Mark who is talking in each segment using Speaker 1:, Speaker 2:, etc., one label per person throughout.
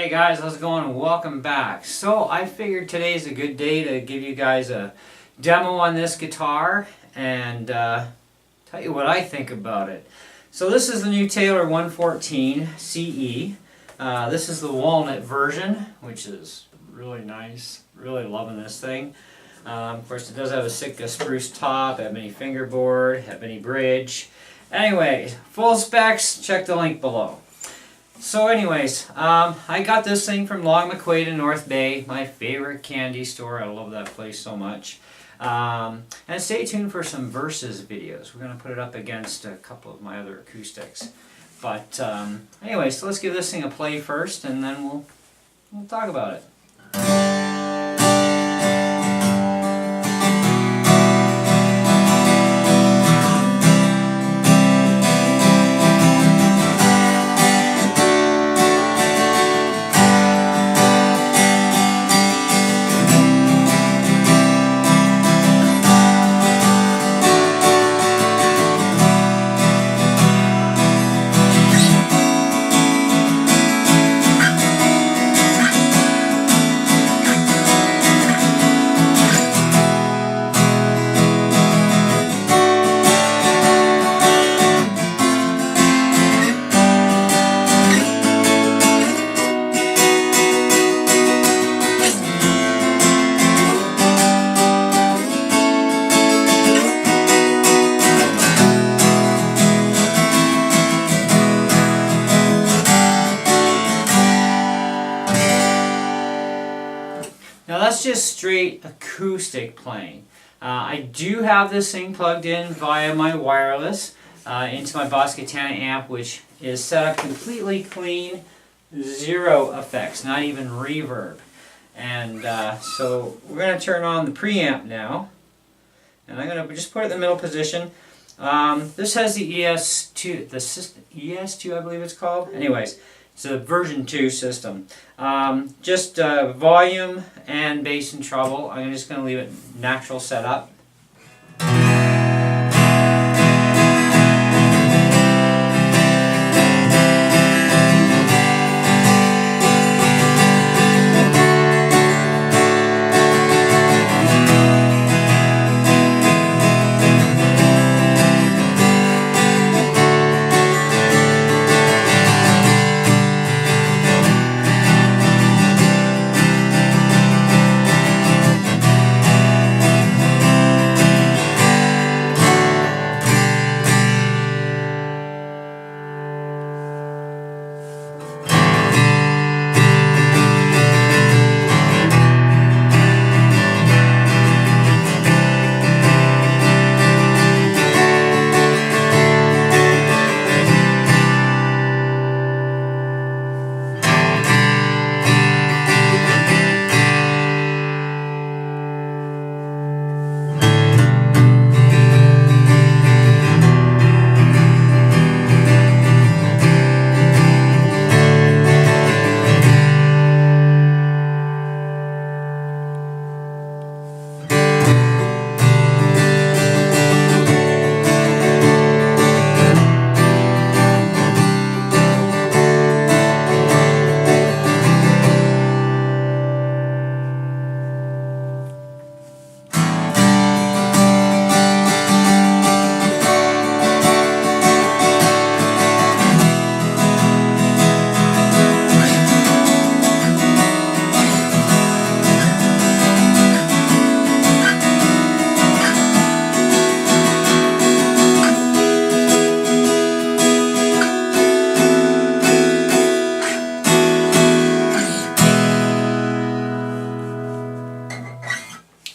Speaker 1: Hey guys, how's it going? Welcome back. So I figured today's a good day to give you guys a demo on this guitar and tell you what I think about it. So this is the new Taylor 114 CE. This is the walnut version, which is really nice. Really loving this thing. Of course, it does have a Sitka spruce top, ebony fingerboard, ebony bridge. Anyways, full specs, check the link below. So anyways, I got this thing from Long McQuaid in North Bay, my favorite candy store. I love that place so much. And stay tuned for some Versus videos. We're going to put it up against a couple of my other acoustics. But anyways, so let's give this thing a play first, and then we'll talk about it. Now that's just straight acoustic playing. I do have this thing plugged in via my wireless into my Boss Katana amp, which is set up completely clean, zero effects, not even reverb. And so we're going to turn on the preamp now, and I'm going to just put it in the middle position. This has the ES2, the system, ES2 I believe it's called. Anyways, it's a version 2 system. Just volume and bass and treble. I'm just going to leave it natural setup.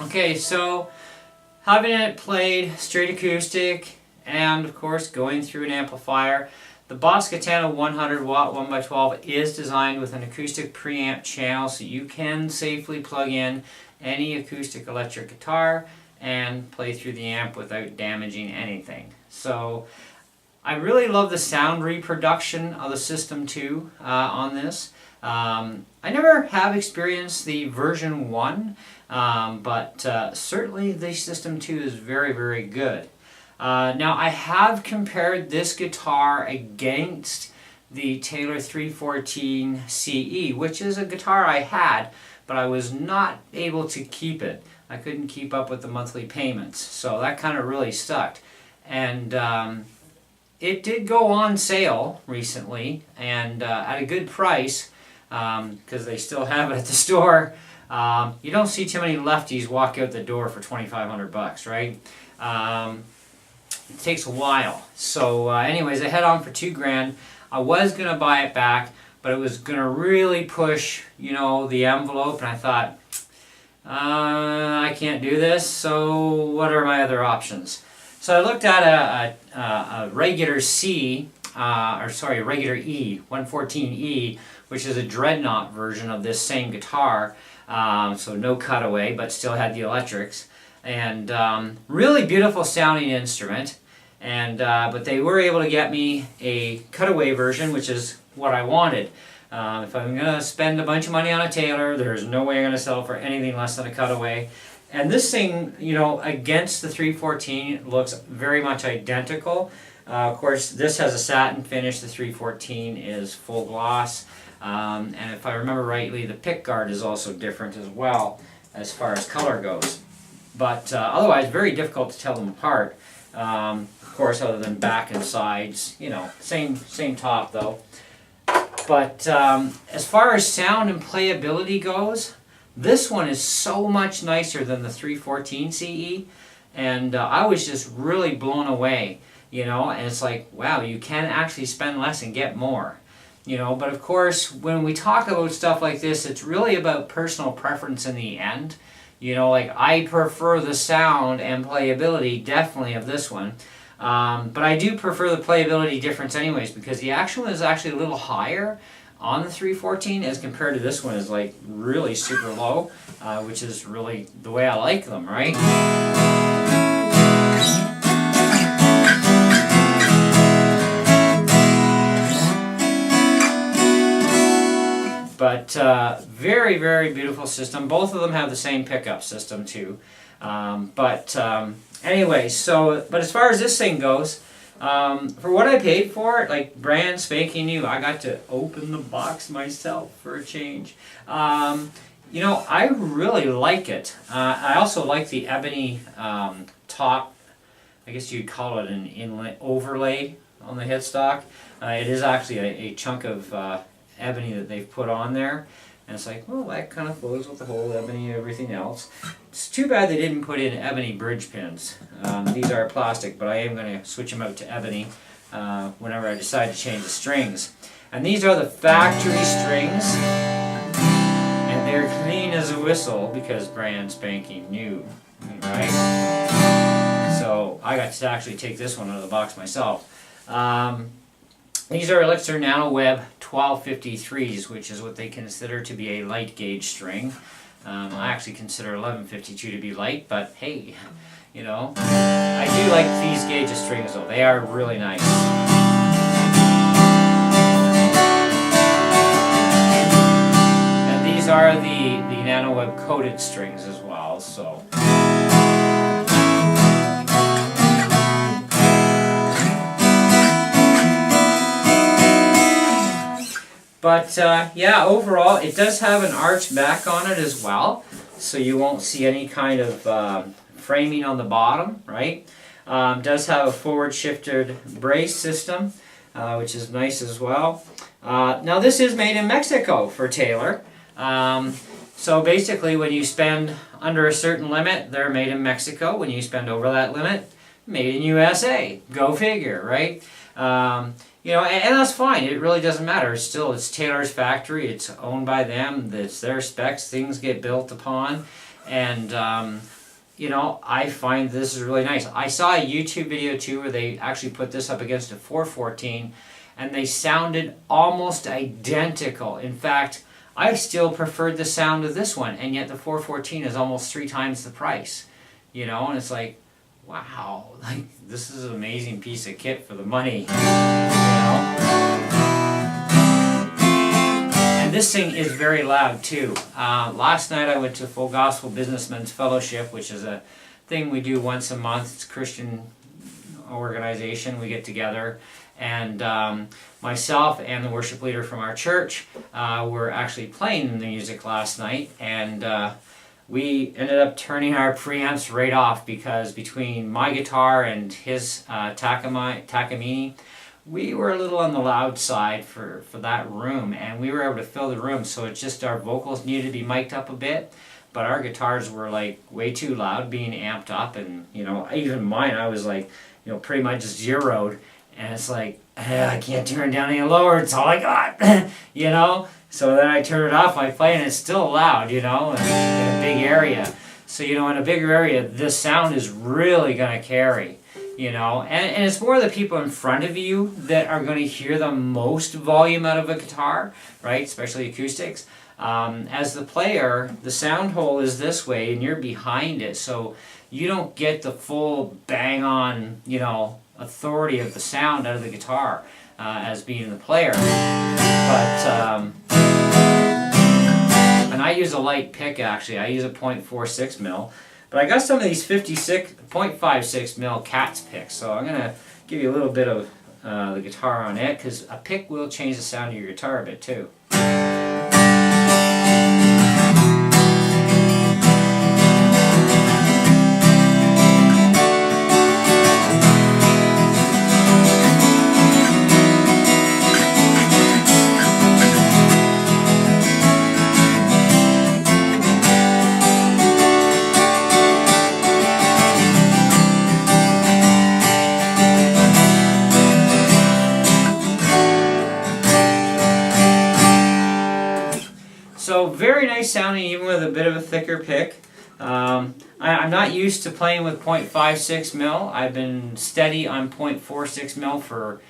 Speaker 1: Okay, so having it played straight acoustic and of course going through an amplifier, the Boss Katana 100 watt 1x12 is designed with an acoustic preamp channel, so you can safely plug in any acoustic electric guitar and play through the amp without damaging anything. So I really love the sound reproduction of the system too on this. I never have experienced the version 1, but certainly the system 2 is very, very good. Now I have compared this guitar against the Taylor 314 CE, which is a guitar I had, but I was not able to keep it. I couldn't keep up with the monthly payments, so that kind of really sucked. And it did go on sale recently, and at a good price, because they still have it at the store. You don't see too many lefties walk out the door for $2,500, right? It takes a while. So anyways, I head on for $2,000. I was going to buy it back, but it was going to really push, you know, the envelope, and I thought, I can't do this, so what are my other options? So I looked at a regular regular E, 114E, which is a dreadnought version of this same guitar, so no cutaway, but still had the electrics, and really beautiful sounding instrument. And but they were able to get me a cutaway version, which is what I wanted. If I'm going to spend a bunch of money on a Taylor, there's no way I'm going to sell it for anything less than a cutaway. And this thing, you know, against the 314, looks very much identical. Of course, this has a satin finish. The 314 is full gloss. And if I remember rightly, the pick guard is also different as well as far as color goes. But otherwise, very difficult to tell them apart. Of course, other than back and sides, you know, same top though. But as far as sound and playability goes, this one is so much nicer than the 314 CE, and I was just really blown away, you know, and it's like, wow, you can actually spend less and get more, you know. But of course, when we talk about stuff like this, it's really about personal preference in the end. You know, like I prefer the sound and playability definitely of this one. But I do prefer the playability difference anyways, because the action one is actually a little higher on the 314 as compared to this one is like really super low, which is really the way I like them, right? But very, very beautiful system. Both of them have the same pickup system too. Anyway, but as far as this thing goes, for what I paid for it, like brand spanking new, I got to open the box myself for a change. You know, I really like it. I also like the ebony top, I guess you'd call it an inlay overlay on the headstock. It is actually a chunk of ebony that they've put on there. And it's like, well, that kind of flows with the whole ebony and everything else. It's too bad they didn't put in ebony bridge pins. These are plastic, but I am going to switch them out to ebony whenever I decide to change the strings. And these are the factory strings, and they're clean as a whistle because brand spanking new, right? So I got to actually take this one out of the box myself. These are Elixir Nano Web 1253s, which is what they consider to be a light gauge string. I actually consider 1152 to be light, but hey, you know, I do like these gauge of strings though. They are really nice. And these are the Nano Web coated strings as well, so. But yeah, overall, it does have an arch back on it as well, so you won't see any kind of framing on the bottom, right? Does have a forward shifted brace system, which is nice as well. Now this is made in Mexico for Taylor. So basically when you spend under a certain limit, they're made in Mexico. When you spend over that limit, made in USA. Go figure, right? You know, and that's fine. It really doesn't matter. It's Taylor's factory. It's owned by them. It's their specs. Things get built upon. And, you know, I find this is really nice. I saw a YouTube video, too, where they actually put this up against a 414, and they sounded almost identical. In fact, I still preferred the sound of this one, and yet the 414 is almost 3 times the price. You know, and it's like, wow, like this is an amazing piece of kit for the money, you know? And this thing is very loud too. Last night I went to Full Gospel Businessmen's Fellowship, which is a thing we do once a month. It's a Christian organization. We get together And myself and the worship leader from our church were actually playing the music last night, and we ended up turning our preamps right off because between my guitar and his Takamine, we were a little on the loud side for that room, and we were able to fill the room, so it's just our vocals needed to be mic'd up a bit, but our guitars were like way too loud being amped up, and you know, even mine, I was like, you know, pretty much zeroed, and it's like, I can't turn it down any lower, it's all I got, you know? So then I turn it off, I play, and it's still loud, you know, in a big area. So, you know, in a bigger area, this sound is really going to carry, you know. And it's more the people in front of you that are going to hear the most volume out of a guitar, right, especially acoustics. As the player, the sound hole is this way, and you're behind it, so you don't get the full bang-on, you know, authority of the sound out of the guitar as being the player. But and I use a light pick, actually. I use a 0.46 mil, but I got some of these 0.56 mil Cat's picks, so I'm gonna give you a little bit of the guitar on it, because a pick will change the sound of your guitar a bit too. So very nice sounding even with a bit of a thicker pick. I'm not used to playing with 0.56 mil. I've been steady on 0.46 mil for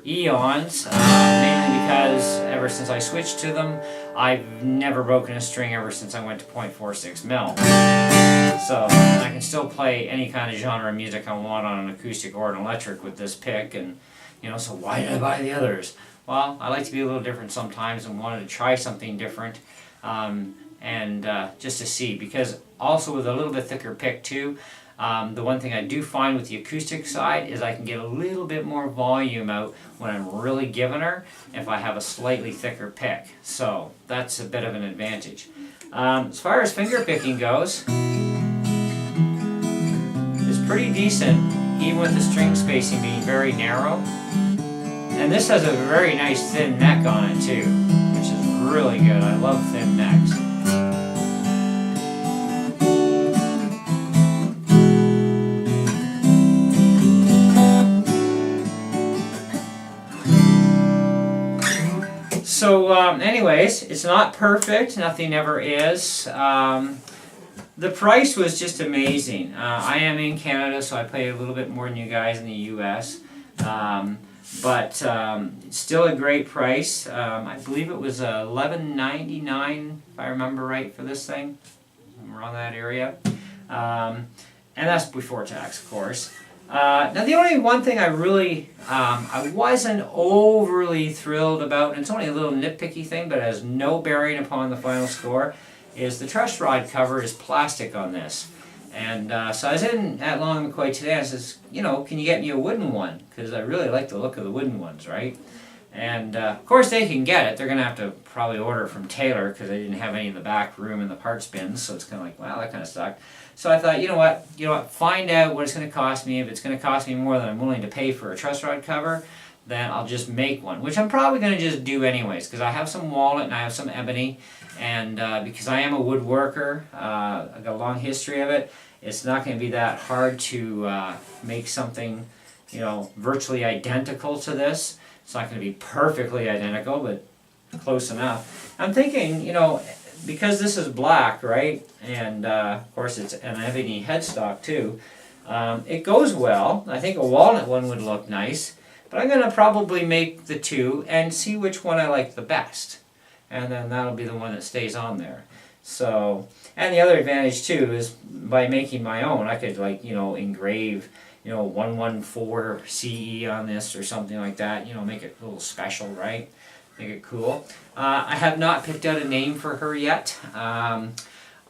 Speaker 1: eons, mainly because ever since I switched to them, I've never broken a string ever since I went to 0.46 mil. So I can still play any kind of genre of music I want on an acoustic or an electric with this pick, and you know, so why did I buy the others? Well, I like to be a little different sometimes and wanted to try something different, and just to see, because also with a little bit thicker pick too, the one thing I do find with the acoustic side is I can get a little bit more volume out when I'm really giving her if I have a slightly thicker pick. So that's a bit of an advantage. As far as finger picking goes, it's pretty decent, even with the string spacing being very narrow. And this has a very nice thin neck on it too, which is really good. I love thin necks. So anyways, it's not perfect, nothing ever is. The price was just amazing. I am in Canada, so I pay a little bit more than you guys in the US. But it's still a great price. I believe it was $11.99, if I remember right, for this thing. Around that area. And that's before tax, of course. Now the only one thing I really, I wasn't overly thrilled about, and it's only a little nitpicky thing, but it has no bearing upon the final score, is the truss rod cover is plastic on this. And so I was in at Long and McCoy today, and I says, you know, can you get me a wooden one? Because I really like the look of the wooden ones, right? And of course they can get it. They're going to have to probably order it from Taylor because they didn't have any in the back room in the parts bins, so it's kind of like, wow, that kind of sucked. So I thought, you know what, find out what it's going to cost me. If it's going to cost me more than I'm willing to pay for a truss rod cover, then I'll just make one, which I'm probably going to just do anyways, because I have some walnut and I have some ebony, and because I am a woodworker, I've got a long history of it, it's not going to be that hard to make something, you know, virtually identical to this. It's not going to be perfectly identical, but close enough. I'm thinking, you know, because this is black, right, and of course it's an ebony headstock too, it goes well. I think a walnut one would look nice, but I'm going to probably make the two and see which one I like the best, and then that'll be the one that stays on there. So, and the other advantage too is by making my own, I could, like, you know, engrave, you know, 114 CE on this or something like that, you know, make it a little special, right? Make it cool. I have not picked out a name for her yet. I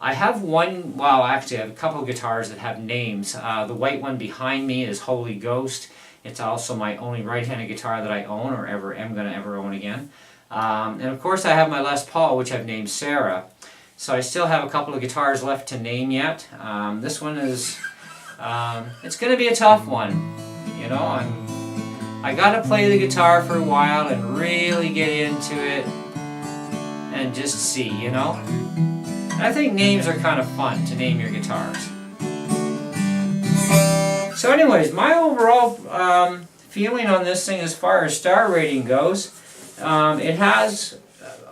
Speaker 1: have one, well, actually I have a couple of guitars that have names. The white one behind me is Holy Ghost, It's also my only right-handed guitar that I own or am going to ever own again. And of course I have my Les Paul, which I've named Sarah. So I still have a couple of guitars left to name yet. This one is, it's going to be a tough one. You know, I got to play the guitar for a while and really get into it and just see, you know. And I think names are kind of fun, to name your guitars. So anyways, my overall feeling on this thing as far as star rating goes, it has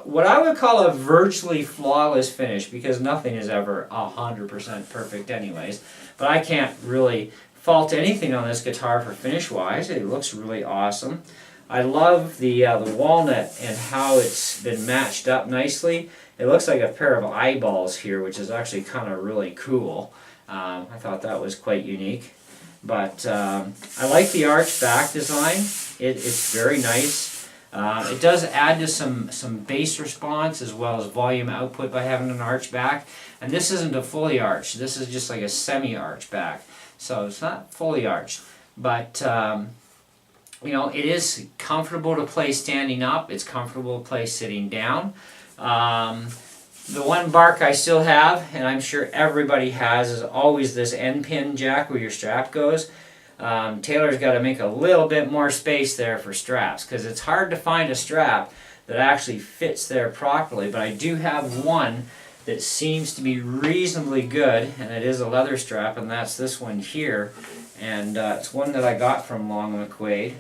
Speaker 1: what I would call a virtually flawless finish, because nothing is ever 100% perfect anyways. But I can't really fault anything on this guitar for finish-wise. It looks really awesome. I love the walnut and how it's been matched up nicely. It looks like a pair of eyeballs here, which is actually kind of really cool. I thought that was quite unique. But I like the arch back design. It's very nice. It does add to some bass response as well as volume output by having an arch back. And this isn't a fully arched. This is just like a semi-arch back. So it's not fully arched. But, you know, it is comfortable to play standing up. It's comfortable to play sitting down. The one bark I still have, and I'm sure everybody has, is always this end pin jack where your strap goes. Taylor's got to make a little bit more space there for straps, because it's hard to find a strap that actually fits there properly. But I do have one that seems to be reasonably good, and it is a leather strap, and that's this one here. And it's one that I got from Long & McQuaid,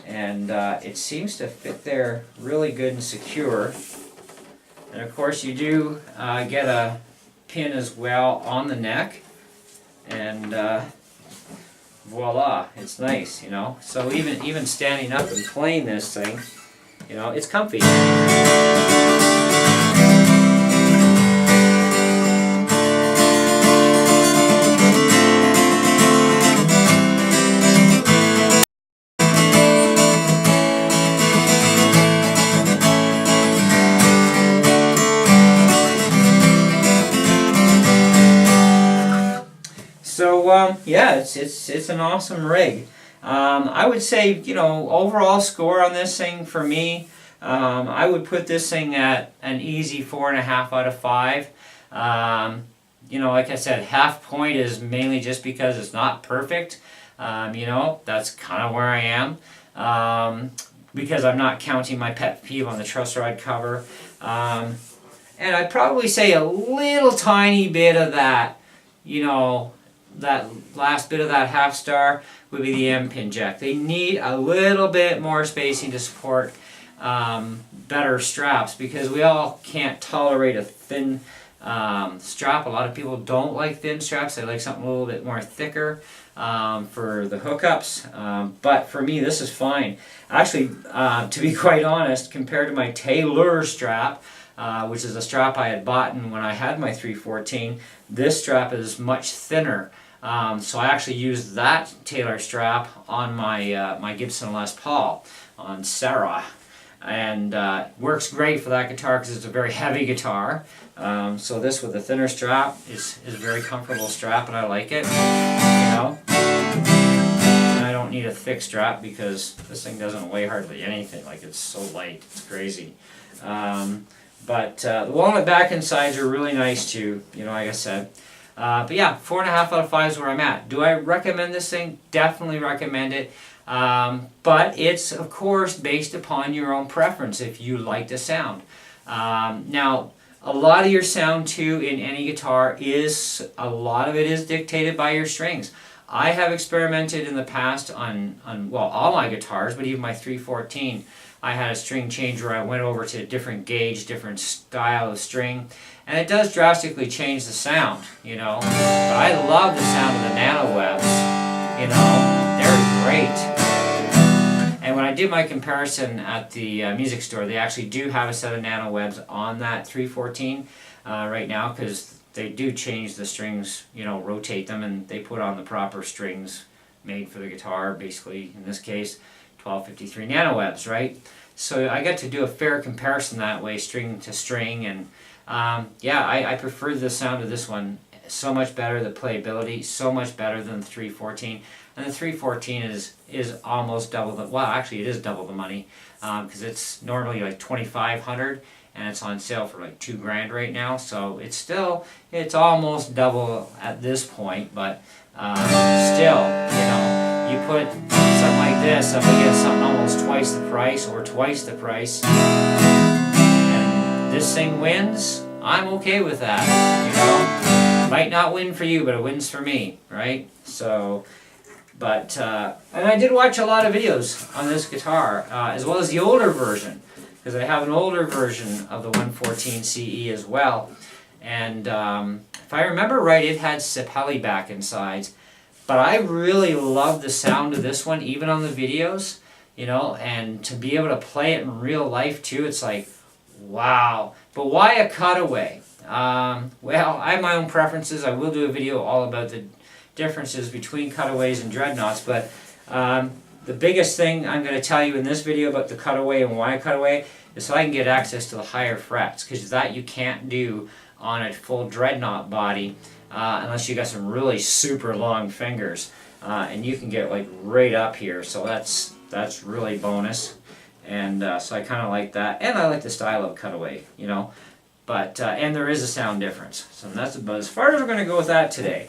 Speaker 1: and it seems to fit there really good and secure. And of course you do get a pin as well on the neck, and voila, it's nice, you know. So even standing up and playing this thing, you know, it's comfy. So yeah, it's an awesome rig. I would say, you know, overall score on this thing for me, I would put this thing at an easy 4.5 out of 5. You know, like I said, half point is mainly just because it's not perfect. You know, that's kind of where I am, because I'm not counting my pet peeve on the truss rod cover. And I'd probably say a little tiny bit of that, you know, that last bit of that half star would be the M pin jack. They need a little bit more spacing to support better straps, because we all can't tolerate a thin strap. A lot of people don't like thin straps. They like something a little bit more thicker for the hookups. But for me, this is fine. Actually, to be quite honest, compared to my Taylor strap, which is a strap I had bought when I had my 314, this strap is much thinner. So I actually used that Taylor strap on my my Gibson Les Paul on Sarah, and works great for that guitar because it's a very heavy guitar. So this with the thinner strap is a very comfortable strap, and I like it. You know, and I don't need a thick strap because this thing doesn't weigh hardly anything. Like, it's so light, it's crazy. But the walnut back and sides are really nice too. You know, like I said. But yeah, 4.5 out of 5 is where I'm at. Do I recommend this thing? Definitely recommend it. But it's, of course, based upon your own preference if you like the sound. Now, a lot of your sound, too, in any guitar a lot of it is dictated by your strings. I have experimented in the past on well, all my guitars, but even my 314. I had a string change where I went over to a different gauge, different style of string, and it does drastically change the sound, you know. But I love the sound of the nano webs, you know, they're great. And when I did my comparison at the music store, they actually do have a set of nano webs on that 314 right now, because they do change the strings, you know, rotate them, and they put on the proper strings made for the guitar, basically, in this case. 1253 nano webs, right? So I got to do a fair comparison that way, string to string, and yeah, I prefer the sound of this one so much better. The playability so much better than the 314, and the 314 is almost double the, well, actually it is double the money, because it's normally like $2,500 and it's on sale for like $2,000 right now. So it's almost double at this point, but still, you know, you put something like this up against something almost twice the price or twice the price, and this thing wins. I'm okay with that, you know. Might not win for you, but it wins for me, right? So, but, and I did watch a lot of videos on this guitar, as well as the older version, because I have an older version of the 114 CE as well. And if I remember right, it had Sapelli back and sides. But I really love the sound of this one, even on the videos, you know, and to be able to play it in real life too, it's like, wow. But why a cutaway? Well, I have my own preferences. I will do a video all about the differences between cutaways and dreadnoughts, but the biggest thing I'm going to tell you in this video about the cutaway and why a cutaway is so I can get access to the higher frets, because that you can't do on a full dreadnought body unless you got some really super long fingers, and you can get like right up here, so that's really bonus. And so I kind of like that, and I like the style of cutaway, you know. But and there is a sound difference, so that's about as far as we're going to go with that today.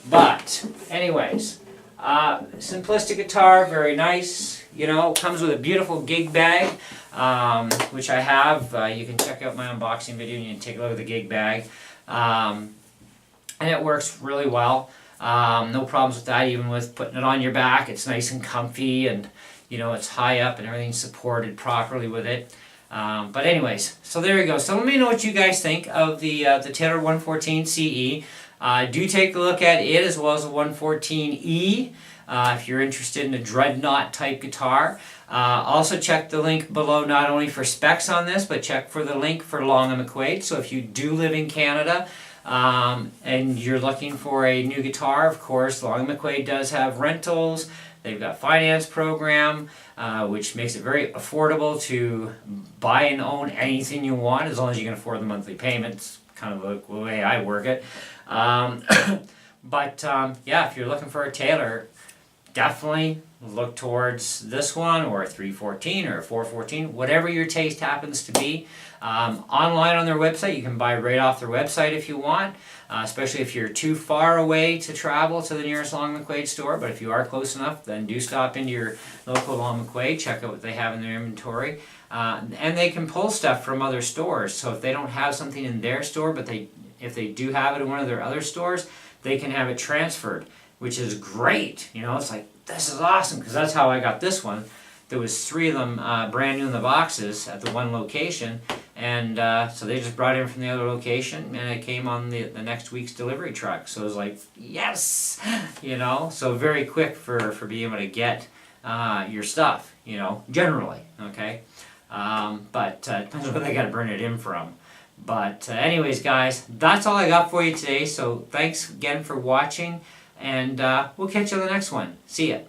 Speaker 1: But anyways, simplistic guitar, very nice. You know, comes with a beautiful gig bag, which I have. You can check out my unboxing video and you can take a look at the gig bag, and it works really well. No problems with that, even with putting it on your back. It's nice and comfy, and you know, it's high up and everything's supported properly with it. But anyways, so there you go. So let me know what you guys think of the Taylor 114 CE. Do take a look at it as well as the 114E if you're interested in a dreadnought type guitar. Also check the link below not only for specs on this, but check for the link for Long & McQuade. So if you do live in Canada and you're looking for a new guitar, of course, Long & McQuade does have rentals. They've got finance program, which makes it very affordable to buy and own anything you want, as long as you can afford the monthly payments. Kind of the way I work it. But yeah, if you're looking for a Taylor, definitely look towards this one, or a 314 or a 414, whatever your taste happens to be. Online on their website, you can buy right off their website if you want, especially if you're too far away to travel to the nearest Long McQuade store. But if you are close enough, then do stop into your local Long McQuade, check out what they have in their inventory. And they can pull stuff from other stores. So if they don't have something in their store, but if they do have it in one of their other stores, they can have it transferred, which is great. You know, it's like, this is awesome, because that's how I got this one. There was 3 of them brand new in the boxes at the one location, and so they just brought it in from the other location, and it came on the next week's delivery truck. So it was like, yes, you know. So very quick for being able to get your stuff, you know, generally, okay. But it depends on where they got to bring it in from. But anyways, guys, that's all I got for you today. So thanks again for watching, and we'll catch you on the next one. See ya.